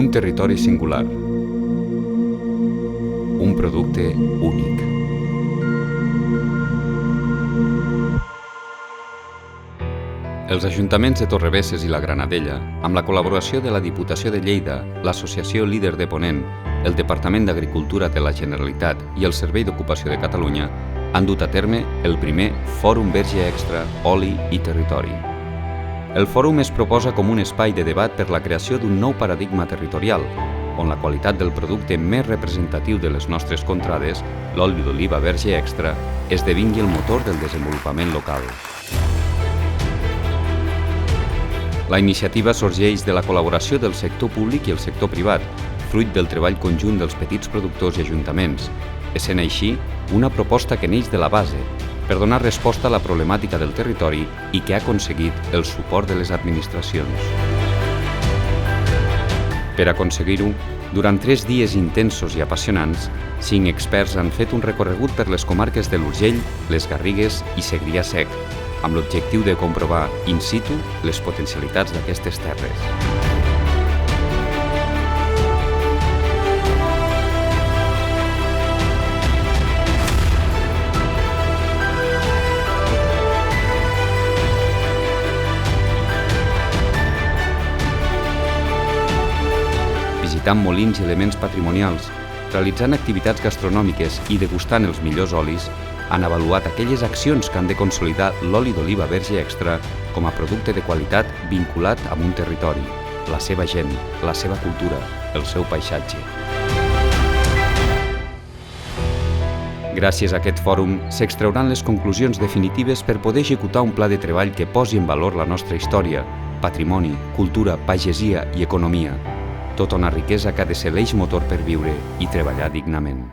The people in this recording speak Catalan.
Un territori singular. Un producte únic. Els ajuntaments de Torrebesses i la Granadella, amb la col·laboració de la Diputació de Lleida, l'Associació Líder de Ponent, el Departament d'Agricultura de la Generalitat i el Servei d'Ocupació de Catalunya, han dut a terme el primer Fòrum Verge Extra Oli i Territori. El fòrum es proposa com un espai de debat per la creació d'un nou paradigma territorial, on la qualitat del producte més representatiu de les nostres contrades, l'oli d'oliva verge extra, esdevingui el motor del desenvolupament local. La iniciativa sorgeix de la col·laboració del sector públic i el sector privat, fruit del treball conjunt dels petits productors i ajuntaments, essent així una proposta que neix de la base, per donar resposta a la problemàtica del territori i que ha aconseguit el suport de les administracions. Per aconseguir-ho, durant 3 dies intensos i apassionants, 5 experts han fet un recorregut per les comarques de l'Urgell, les Garrigues i Segrià Sec, amb l'objectiu de comprovar in situ les potencialitats d'aquestes terres. Visitant molins i elements patrimonials, realitzant activitats gastronòmiques i degustant els millors olis, han avaluat aquelles accions que han de consolidar l'oli d'oliva verge extra com a producte de qualitat vinculat amb un territori, la seva gent, la seva cultura, el seu paisatge. Gràcies a aquest fòrum s'extrauran les conclusions definitives per poder executar un pla de treball que posi en valor la nostra història, patrimoni, cultura, pagesia i economia, tota una riquesa que ha de ser l'eix motor per viure i treballar dignament.